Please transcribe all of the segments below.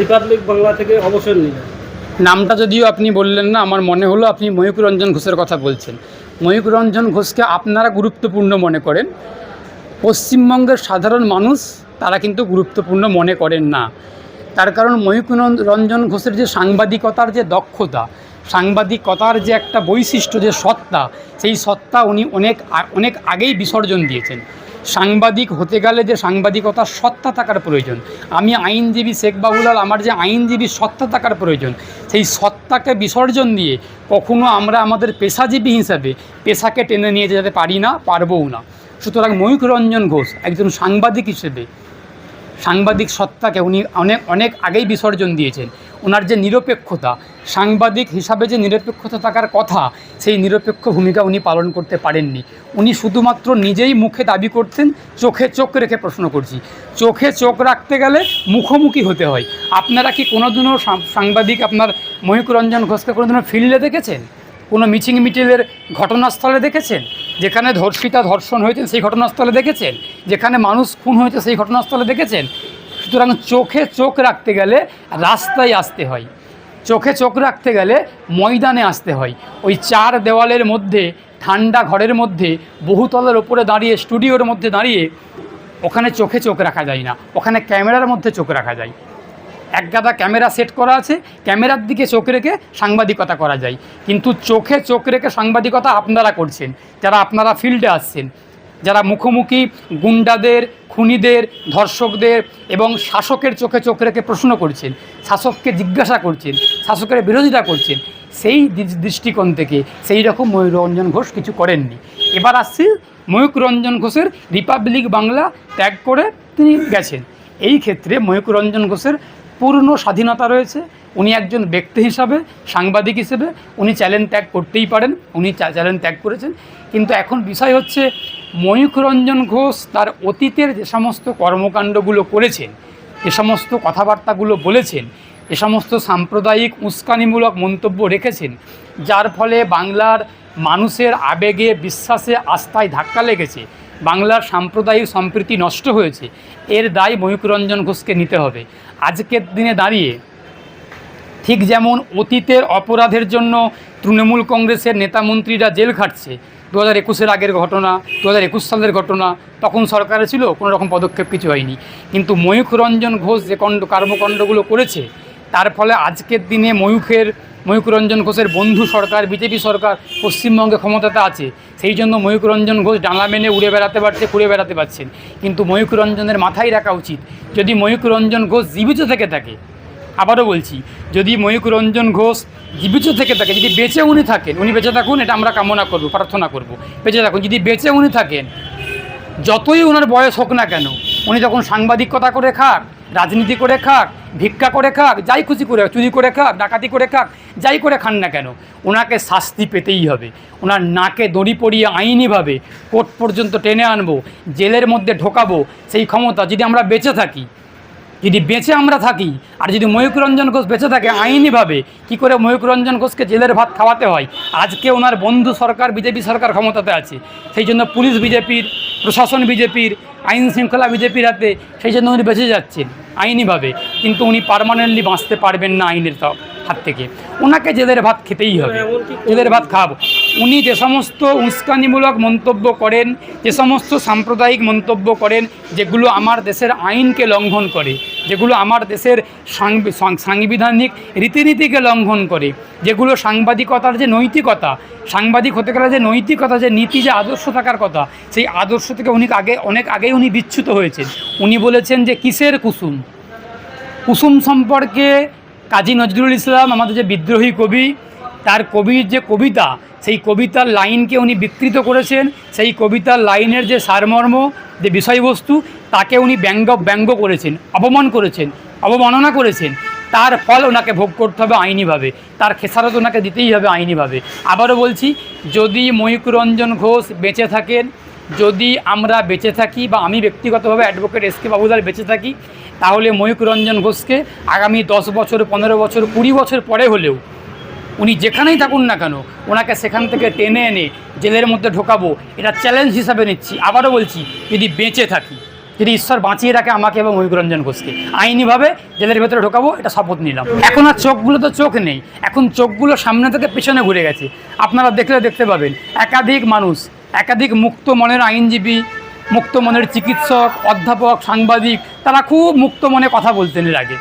Republic Bangla থেকে অবসর নিলেন। নামটা যদিও আপনি বললেন না, আমার মনে হলো আপনি ময়ূখ রঞ্জন ঘোষের কথা বলছেন। ময়ূখ রঞ্জন ঘোষকে আপনারা গুরুত্বপূর্ণ মনে করেন, পশ্চিমবঙ্গের সাধারণ মানুষ তারা কিন্তু গুরুত্বপূর্ণ মনে করেন না। তার কারণ ময়ূখ রঞ্জন ঘোষের যে সাংবাদিকতার যে দক্ষতা, সাংবাদিকতার যে একটা বৈশিষ্ট্য, যে সত্তা, সেই সত্তা উনি অনেক আগেই বিসর্জন দিয়েছেন। সাংবাদিক হতে গেলে যে সাংবাদিকতার সত্তা থাকার প্রয়োজন, আমি আইনজীবী শেখ বাবুলাল, আমার যে আইনজীবী সত্তা থাকার প্রয়োজন, সেই সত্তাকে বিসর্জন দিয়ে কখনো আমরা আমাদের পেশাজীবী হিসাবে পেশাকে টেনে নিয়ে যেতে পারি না, পারবও না। সুতরাং ময়ূখ রঞ্জন ঘোষ একজন সাংবাদিক হিসেবে সাংবাদিক সত্তাকে উনি অনেক আগেই বিসর্জন দিয়েছেন। ওনার যে নিরপেক্ষতা, সাংবাদিক হিসাবে যে নিরপেক্ষতা থাকার কথা, সেই নিরপেক্ষ ভূমিকা উনি পালন করতে পারেননি। উনি শুধুমাত্র নিজেই মুখে দাবি করতেন চোখে চোখ রেখে প্রশ্ন করছি। চোখে চোখ রাখতে গেলে মুখোমুখি হতে হয়। আপনারা কি কোনোদিনও সাংবাদিক আপনার ময়ূখ রঞ্জন ঘোষকে কোনোদিনও ফিল্ডে দেখেছেন? কোনো মিছিল মিটিলের ঘটনাস্থলে দেখেছেন? যেখানে ধর্ষিতা ধর্ষণ হয়েছে সেই ঘটনাস্থলে দেখেছেন? যেখানে মানুষ খুন হয়েছে সেই ঘটনাস্থলে দেখেছেন? সুতরাং চোখে চোখ রাখতে গেলে রাস্তায় আসতে হয়, চোখে চোখ রাখতে গেলে ময়দানে আসতে হয়। ওই চার দেওয়ালের মধ্যে, ঠান্ডা ঘরের মধ্যে, বহুতলের ওপরে দাঁড়িয়ে, স্টুডিওর মধ্যে দাঁড়িয়ে ওখানে চোখে চোখ রাখা যায় না, ওখানে ক্যামেরার মধ্যে চোখ রাখা যায়। একগাদা ক্যামেরা সেট করা আছে, ক্যামেরার দিকে চোখ রেখে সাংবাদিকতা করা যায়। কিন্তু চোখে চোখ রেখে সাংবাদিকতা আপনারা করছেন, যারা আপনারা ফিল্ডে আসছেন, যারা মুখোমুখি গুন্ডাদের, খুনিদের, ধর্ষকদের এবং শাসকের চোখে চোখ রেখে প্রশ্ন করছেন, শাসককে জিজ্ঞাসা করছেন, শাসকের বিরোধিতা করছেন, সেই দৃষ্টিকোণ থেকে সেই রকম ময়ূখ রঞ্জন ঘোষ কিছু করেননি। এবার আসছি ময়ূখ রঞ্জন ঘোষের রিপাবলিক বাংলা ত্যাগ করে তিনি গেছেন। এই ক্ষেত্রে ময়ূখ রঞ্জন ঘোষের পূর্ণ স্বাধীনতা রয়েছে। উনি একজন ব্যক্তি হিসাবে, সাংবাদিক হিসেবে উনি চ্যালেঞ্জ ত্যাগ করতেই পারেন, উনি চ্যালেঞ্জ ত্যাগ করেছেন। কিন্তু এখন বিষয় হচ্ছে ময়ূখ রঞ্জন ঘোষ তার অতীতের যে সমস্ত কর্মকাণ্ডগুলো করেছেন, যে সমস্ত কথাবার্তাগুলো বলেছেন, এ সমস্ত সাম্প্রদায়িক উস্কানিমূলক মন্তব্য রেখেছেন, যার ফলে বাংলার মানুষের আবেগে, বিশ্বাসে, আস্থায় ধাক্কা লেগেছে, বাংলার সাম্প্রদায়িক সম্প্রীতি নষ্ট হয়েছে, এর দায় ময়ূখ রঞ্জন ঘোষকে নিতে হবে। আজকের দিনে দাঁড়িয়ে ঠিক যেমন অতীতের অপরাধের জন্য তৃণমূল কংগ্রেসের নেতামন্ত্রীরা জেল খাটছে, 2021-এর আগের ঘটনা, 2021 সালের ঘটনা, তখন সরকারে ছিল, কোনো রকম পদক্ষেপ কিছু হয়নি। কিন্তু ময়ূখ রঞ্জন ঘোষ যে কর্মকাণ্ডগুলো করেছে, তার ফলে আজকের দিনে ময়ূখ রঞ্জন ঘোষের বন্ধু সরকার, বিজেপি সরকার পশ্চিমবঙ্গে ক্ষমতাতে আছে। সেই জন্য ময়ূখ রঞ্জন ঘোষ ডানা মেনে উড়ে বেড়াতে পারছে, ঘুরে বেড়াতে পারছেন। কিন্তু ময়ূখ রঞ্জনের মাথায় রাখা উচিত, যদি ময়ূখ রঞ্জন ঘোষ জীবিত থেকে থাকে, আবারও বলছি, যদি ময়ূখ রঞ্জন ঘোষ জীবিত থেকে থাকে, যদি বেঁচে উনি থাকেন, উনি বেঁচে থাকুন, এটা আমরা কামনা করব, প্রার্থনা করব, বেঁচে থাকুন। যদি বেঁচে উনি থাকেন, যতই ওনার বয়স হোক না কেন, উনি যখন সাংবাদিকতা করে খাক, রাজনীতি করে খাক, ভিক্ষা করে খাক, যাই খুশি করে, চুরি করে খাক, ডাকাতি করে খাক, যাই করে খান না কেন, ওনাকে শাস্তি পেতেই হবে। ওনার নাকে দড়ি পরিয়ে আইনিভাবে কোর্ট পর্যন্ত টেনে আনবো, জেলের মধ্যে ঢোকাবো, সেই ক্ষমতা যদি আমরা বেঁচে থাকি, যদি বেঁচে আমরা থাকি, আর যদি ময়ূখ রঞ্জন ঘোষ বেঁচে থাকে, আইনিভাবে কী করে ময়ূখ রঞ্জন ঘোষকে জেলের ভাত খাওয়াতে হয়। আজকে ওনার বন্ধু সরকার, বিজেপি সরকার ক্ষমতাতে আছে, সেই জন্য পুলিশ বিজেপির, প্রশাসন বিজেপির, আইন শৃঙ্খলা বিজেপির হাতে, সেই জন্য উনি বেঁচে যাচ্ছেন আইনিভাবে। কিন্তু উনি পার্মানেন্টলি বাঁচতে পারবেন না আইনের হাত থেকে, ওনাকে জেলের ভাত খেতেই হবে, জেলের ভাত খাব। উনি যে সমস্ত উস্কানিমূলক মন্তব্য করেন, যে সমস্ত সাম্প্রদায়িক মন্তব্য করেন, যেগুলো আমার দেশের আইনকে লঙ্ঘন করে, যেগুলো আমার দেশের সাংবিধানিক রীতিনীতিকে লঙ্ঘন করে, যেগুলো সাংবাদিকতার যে নৈতিকতা, সাংবাদিক হতে গেলে যে নৈতিকতা, যে নীতি, যে আদর্শ থাকার কথা, সেই আদর্শ থেকে অনেক আগেই উনি বিচ্যুত হয়েছেন। উনি বলেছেন যে কিসের কুসুম, কুসুম সম্পর্কে কাজী নজরুল ইসলাম, আমাদের যে বিদ্রোহী কবি, তার কবির যে কবিতা, সেই কবিতার লাইনকে উনি বিকৃত করেছেন। সেই কবিতার লাইনের যে সারমর্ম, যে বিষয়বস্তু, তাকে উনি ব্যঙ্গ করেছেন, অপমান করেছেন, অবমাননা করেছেন। তার ফল ওনাকে ভোগ করতে হবে আইনিভাবে, তার খেসারত ওনাকে দিতেই হবে আইনিভাবে। আবারও বলছি, যদি ময়ূখ রঞ্জন ঘোষ বেঁচে থাকেন, যদি আমরা বেঁচে থাকি, বা আমি ব্যক্তিগতভাবে অ্যাডভোকেট এস কে বাবুলাল বেঁচে থাকি, তাহলে ময়ূখ রঞ্জন ঘোষকে আগামী 10 বছর, 15 বছর, 20 বছর পরে হলেও উনি যেখানেই থাকুন না কেন, ওনাকে সেখান থেকে টেনে এনে জেলের মধ্যে ঢোকাবো, এটা চ্যালেঞ্জ হিসাবে নিচ্ছি। আবারও বলছি, যদি বেঁচে থাকি, যদি ঈশ্বর বাঁচিয়ে রাখে আমাকে এবং ময়ূকরঞ্জন ঘোষকে, আইনিভাবে জেলের ভেতরে ঢোকাবো, এটা শপথ নিলাম। এখন আর চোখগুলো তো চোখ নেই, এখন চোখগুলো সামনে থেকে পেছনে ঘুরে গেছে। আপনারা দেখলে দেখতে পাবেন একাধিক মানুষ, একাধিক মুক্ত মনের আইনজীবী, মুক্ত মনের চিকিৎসক, অধ্যাপক, সাংবাদিক, তারা খুব মুক্ত মনে কথা বলতেন এর আগে।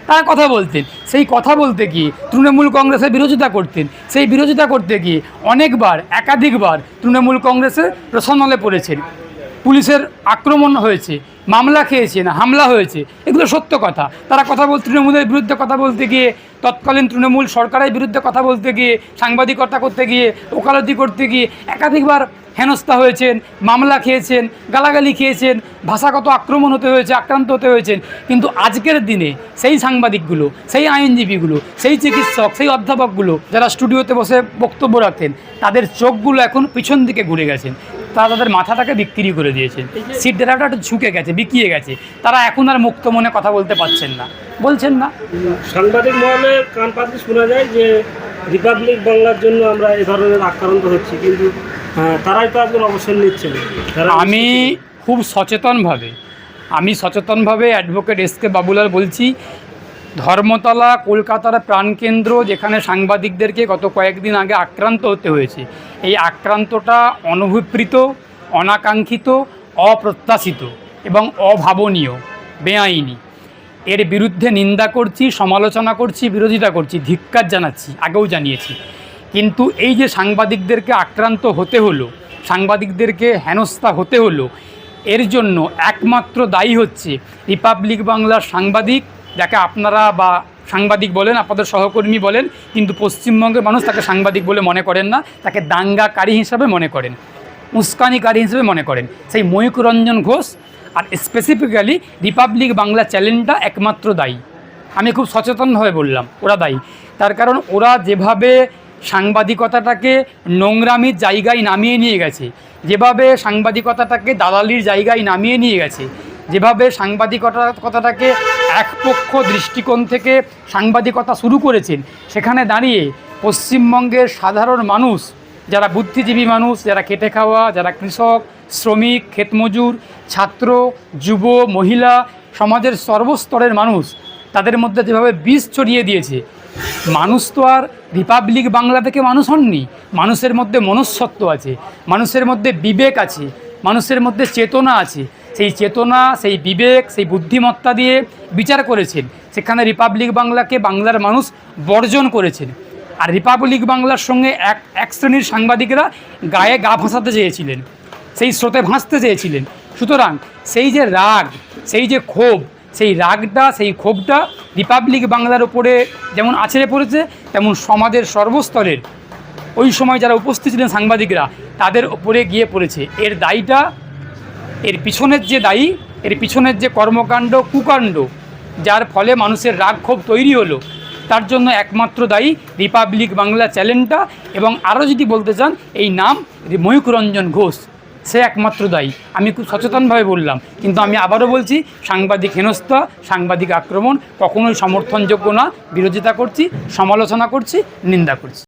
তারা কথা বলতেন, সেই কথা বলতে গিয়ে তৃণমূল কংগ্রেসের বিরোধিতা করতেন। সেই বিরোধিতা করতে গিয়ে অনেকবার, একাধিকবার তৃণমূল কংগ্রেসের রোষানলে পড়েছেন, পুলিশের আক্রমণ হয়েছে, মামলা খেয়েছেন, হামলা হয়েছে, এগুলো সত্য কথা। তারা কথা বলতে, তৃণমূলের বিরুদ্ধে কথা বলতে গিয়ে, তৎকালীন তৃণমূল সরকারের বিরুদ্ধে কথা বলতে গিয়ে, সাংবাদিকতা করতে গিয়ে, ওকালতি করতে গিয়ে একাধিকবার হেনস্থা হয়েছেন, মামলা খেয়েছেন, গালাগালি খেয়েছেন, ভাষাগত আক্রমণ হতে হয়েছে, আক্রান্ত হতে হয়েছেন। কিন্তু আজকের দিনে সেই সাংবাদিকগুলো, সেই আইনজীবীগুলো, সেই চিকিৎসক, সেই অধ্যাপকগুলো যারা স্টুডিওতে বসে বক্তব্য রাখতেন, তাদের চোখগুলো এখন পিছন দিকে ঘুরে গেছেন। তারা তাদের মাথাটাকে বিক্রি করে দিয়েছেন, সিট ড্রাইভারটা একটু ঝুঁকে গেছে, বিকিয়ে গেছে। তারা এখন আর মুক্ত মনে কথা বলতে পারছেন না, বলছেন না। সাংবাদিক মহলে কান পাতলে শোনা যায় যে রিপাবলিক বাংলার জন্য আমরা এ ধরনের আক্রান্ত হচ্ছি, কিন্তু তারাই তো আজকে অবসর নিচ্ছেন। আমি খুব সচেতনভাবে অ্যাডভোকেট এস.কে. বাবুলাল বলছি, ধর্মতলা কলকাতার প্রাণকেন্দ্র, যেখানে সাংবাদিকদেরকে গত কয়েকদিন আগে আক্রান্ত হতে হয়েছে, এই আক্রান্তটা অনভিপ্রেত, অনাকাঙ্ক্ষিত, অপ্রত্যাশিত এবং অভাবনীয়, বেআইনি। এর বিরুদ্ধে নিন্দা করছি, সমালোচনা করছি, বিরোধিতা করছি, ধিক্কার জানাচ্ছি, আগেও জানিয়েছি। কিন্তু এই যে সাংবাদিকদেরকে আক্রান্ত হতে হলো, সাংবাদিকদেরকে হেনস্থা হতে হলো, এর জন্য একমাত্র দায়ী হচ্ছে রিপাবলিক বাংলার সাংবাদিক, যাকে আপনারা বা সাংবাদিক বলেন, আপনাদের সহকর্মী বলেন, কিন্তু পশ্চিমবঙ্গের মানুষ তাকে সাংবাদিক বলে মনে করেন না, তাকে দাঙ্গাকারী হিসাবে মনে করেন, উস্কানিকারী হিসেবে মনে করেন। সেই ময়ূকরঞ্জন ঘোষ আর স্পেসিফিক্যালি রিপাবলিক বাংলা চ্যানেলটা একমাত্র দায়ী। আমি খুব সচেতনভাবে বললাম ওরা দায়ী, তার কারণ ওরা যেভাবে সাংবাদিকতাটাকে নোংরামির জায়গায় নামিয়ে নিয়ে গেছে, যেভাবে সাংবাদিকতাটাকে দালালির জায়গায় নামিয়ে নিয়ে গেছে, যেভাবে সাংবাদিকতাটাকে একপক্ষ দৃষ্টিকোণ থেকে সাংবাদিকতা শুরু করেছেন, সেখানে দাঁড়িয়ে পশ্চিমবঙ্গের সাধারণ মানুষ, যারা বুদ্ধিজীবী মানুষ, যারা খেটে খাওয়া, যারা কৃষক, শ্রমিক, ক্ষেতমজুর, ছাত্র, যুব, মহিলা, সমাজের সর্বস্তরের মানুষ, তাদের মধ্যে যেভাবে বিষ ছড়িয়ে দিয়েছে। মানুষ তো আর রিপাবলিক বাংলা থেকে মানুষ হননি, মানুষের মধ্যে মনুষ্যত্ব আছে, মানুষের মধ্যে বিবেক আছে, মানুষের মধ্যে চেতনা আছে। সেই চেতনা, সেই বিবেক, সেই বুদ্ধিমত্তা দিয়ে বিচার করেছেন, সেখানে রিপাবলিক বাংলাকে বাংলার মানুষ বর্জন করেছেন। আর রিপাবলিক বাংলার সঙ্গে এক শ্রেণীর সাংবাদিকরা গায়ে গা ভাসাতে চেয়েছিলেন, সেই স্রোতে ভাসতে চেয়েছিলেন। সুতরাং সেই যে রাগ, সেই যে ক্ষোভ, সেই রাগটা, সেই ক্ষোভটা রিপাবলিক বাংলার উপরে যেমন আছড়ে পড়েছে, তেমন সমাজের সর্বস্তরের ওই সময় যারা উপস্থিত ছিলেন সাংবাদিকরা, তাদের উপরে গিয়ে পড়েছে। এর দায়ীটা, এর পিছনের যে দায়ী, এর পিছনের যে কর্মকাণ্ড, কুকাণ্ড, যার ফলে মানুষের রাগ ক্ষোভ তৈরি হলো, তার জন্য একমাত্র দায়ী রিপাবলিক বাংলা চ্যানেলটা। এবং আরও যদি বলতে চান, এই নাম ময়ূকরঞ্জন ঘোষ, সে একমাত্র দায়ী। আমি খুব সচেতনভাবে বললাম, কিন্তু আমি আবারও বলছি, সাংবাদিক হেনস্থা, সাংবাদিক আক্রমণ কখনোই সমর্থনযোগ্য না। বিরোধিতা করছি, সমালোচনা করছি, নিন্দা করছি।